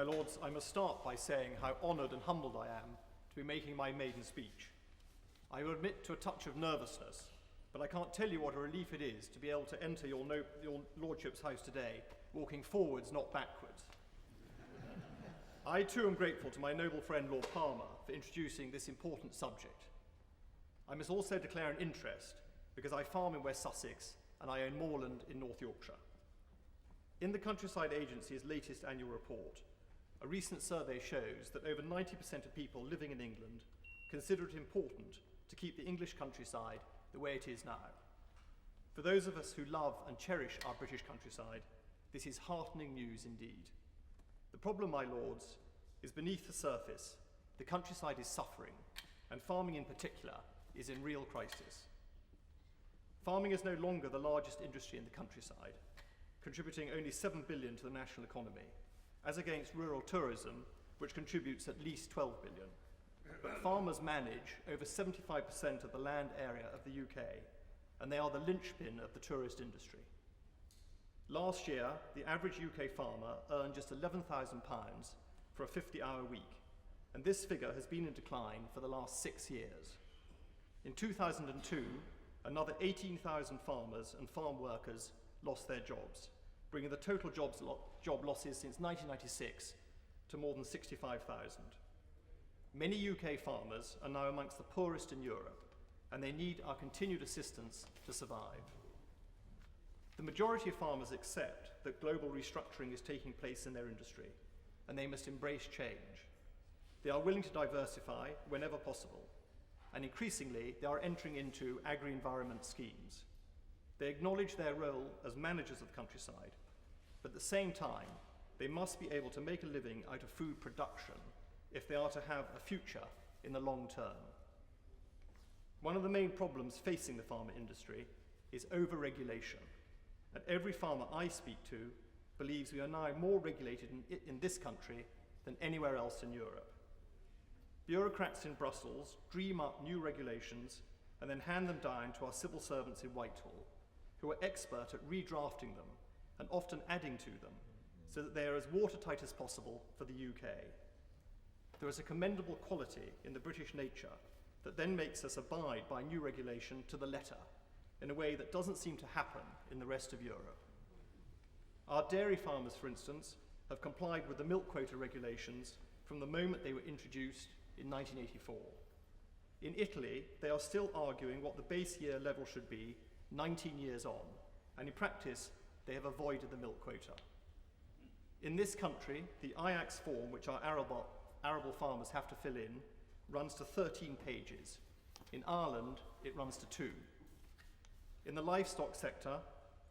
My lords, I must start by saying how honoured and humbled I am to be making my maiden speech. I will admit to a touch of nervousness, but I can't tell you what a relief it is to be able to enter your lordship's house today, walking forwards, not backwards. I too am grateful to my noble friend Lord Palmer for introducing this important subject. I must also declare an interest because I farm in West Sussex and I own moorland in North Yorkshire. In the Countryside Agency's latest annual report, a recent survey shows that over 90% of people living in England consider it important to keep the English countryside the way it is now. For those of us who love and cherish our British countryside, this is heartening news indeed. The problem, my lords, is beneath the surface. The countryside is suffering, and farming in particular is in real crisis. Farming is no longer the largest industry in the countryside, contributing only 7 billion to the national economy, as against rural tourism, which contributes at least 12 billion. But farmers manage over 75% of the land area of the UK, and they are the linchpin of the tourist industry. Last year, the average UK farmer earned just £11,000 for a 50-hour week, and this figure has been in decline for the last 6 years. In 2002, another 18,000 farmers and farm workers lost their jobs, bringing the total job losses since 1996 to more than 65,000. Many UK farmers are now amongst the poorest in Europe, and they need our continued assistance to survive. The majority of farmers accept that global restructuring is taking place in their industry, and they must embrace change. They are willing to diversify whenever possible, and increasingly they are entering into agri-environment schemes. They acknowledge their role as managers of the countryside, but at the same time, they must be able to make a living out of food production if they are to have a future in the long term. One of the main problems facing the farmer industry is over-regulation, and every farmer I speak to believes we are now more regulated in this country than anywhere else in Europe. Bureaucrats in Brussels dream up new regulations and then hand them down to our civil servants in Whitehall, who are expert at redrafting them and often adding to them so that they are as watertight as possible for the UK. There is a commendable quality in the British nature that then makes us abide by new regulation to the letter in a way that doesn't seem to happen in the rest of Europe. Our dairy farmers, for instance, have complied with the milk quota regulations from the moment they were introduced in 1984. In Italy, they are still arguing what the base year level should be 19 years on, and in practice, they have avoided the milk quota. In this country, the IAX form, which our arable farmers have to fill in, runs to 13 pages. In Ireland, it runs to 2. In the livestock sector,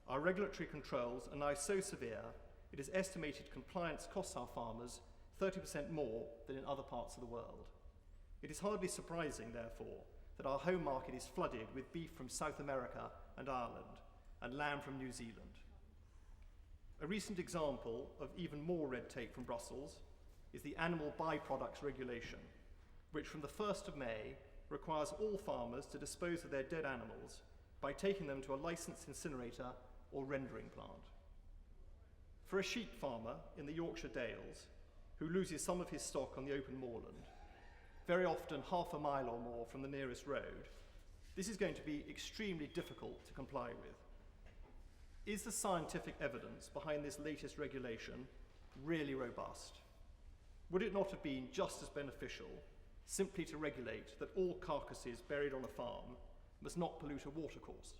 our regulatory controls are now so severe, it is estimated compliance costs our farmers 30% more than in other parts of the world. It is hardly surprising, therefore, that our home market is flooded with beef from South America and Ireland, and lamb from New Zealand. A recent example of even more red tape from Brussels is the animal byproducts regulation, which from the 1st of May requires all farmers to dispose of their dead animals by taking them to a licensed incinerator or rendering plant. For a sheep farmer in the Yorkshire Dales, who loses some of his stock on the open moorland, very often half a mile or more from the nearest road, this is going to be extremely difficult to comply with. Is the scientific evidence behind this latest regulation really robust? Would it not have been just as beneficial simply to regulate that all carcasses buried on a farm must not pollute a watercourse?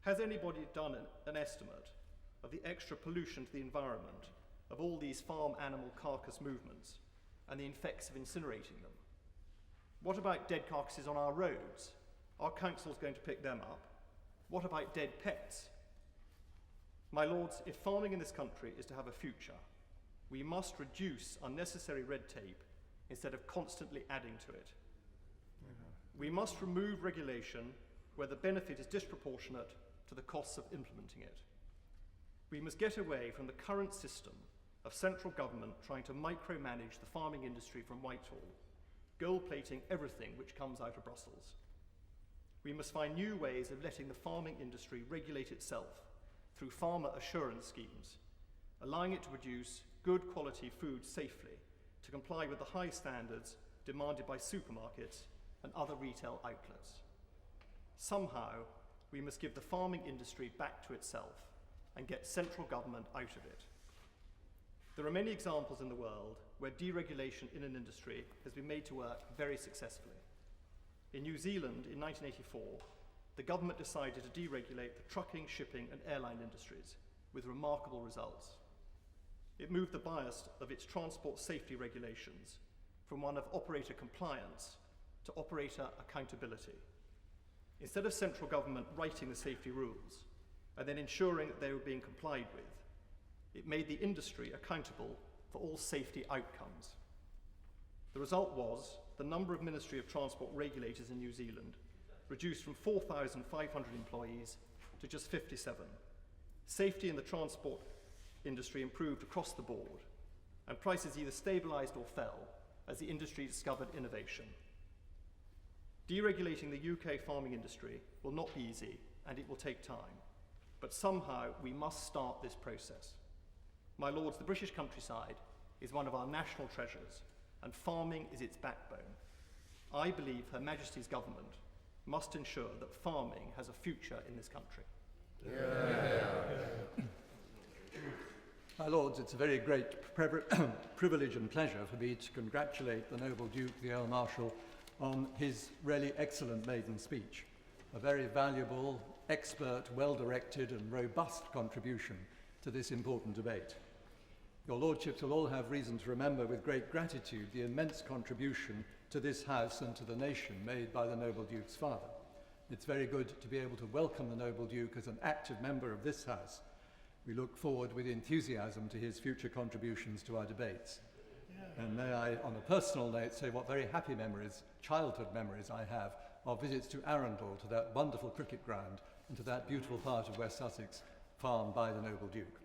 Has anybody done an estimate of the extra pollution to the environment of all these farm animal carcass movements and the effects of incinerating them? What about dead carcasses on our roads? Are councils going to pick them up? What about dead pets? My lords, if farming in this country is to have a future, we must reduce unnecessary red tape instead of constantly adding to it. We must remove regulation where the benefit is disproportionate to the costs of implementing it. We must get away from the current system of central government trying to micromanage the farming industry from Whitehall, gold-plating everything which comes out of Brussels. We must find new ways of letting the farming industry regulate itself through farmer assurance schemes, allowing it to produce good quality food safely to comply with the high standards demanded by supermarkets and other retail outlets. Somehow, we must give the farming industry back to itself and get central government out of it. There are many examples in the world where deregulation in an industry has been made to work very successfully. In New Zealand in 1984, the government decided to deregulate the trucking, shipping and airline industries with remarkable results. It moved the bias of its transport safety regulations from one of operator compliance to operator accountability. Instead of central government writing the safety rules and then ensuring that they were being complied with, it made the industry accountable for all safety outcomes. The result was the number of Ministry of Transport regulators in New Zealand reduced from 4,500 employees to just 57. Safety in the transport industry improved across the board, and prices either stabilised or fell as the industry discovered innovation. Deregulating the UK farming industry will not be easy, and it will take time, but somehow we must start this process. My lords, the British countryside is one of our national treasures, and farming is its backbone. I believe Her Majesty's government must ensure that farming has a future in this country. My lords, it's a very great privilege and pleasure for me to congratulate the noble Duke, the Earl Marshal, on his really excellent maiden speech. A very valuable, expert, well-directed and robust contribution to this important debate. Your lordships will all have reason to remember with great gratitude the immense contribution to this House and to the nation made by the noble Duke's father. It's very good to be able to welcome the noble Duke as an active member of this House. We look forward with enthusiasm to his future contributions to our debates. And may I, on a personal note, say what very happy memories, childhood memories I have of visits to Arundel, to that wonderful cricket ground, and to that beautiful part of West Sussex farmed by the noble Duke.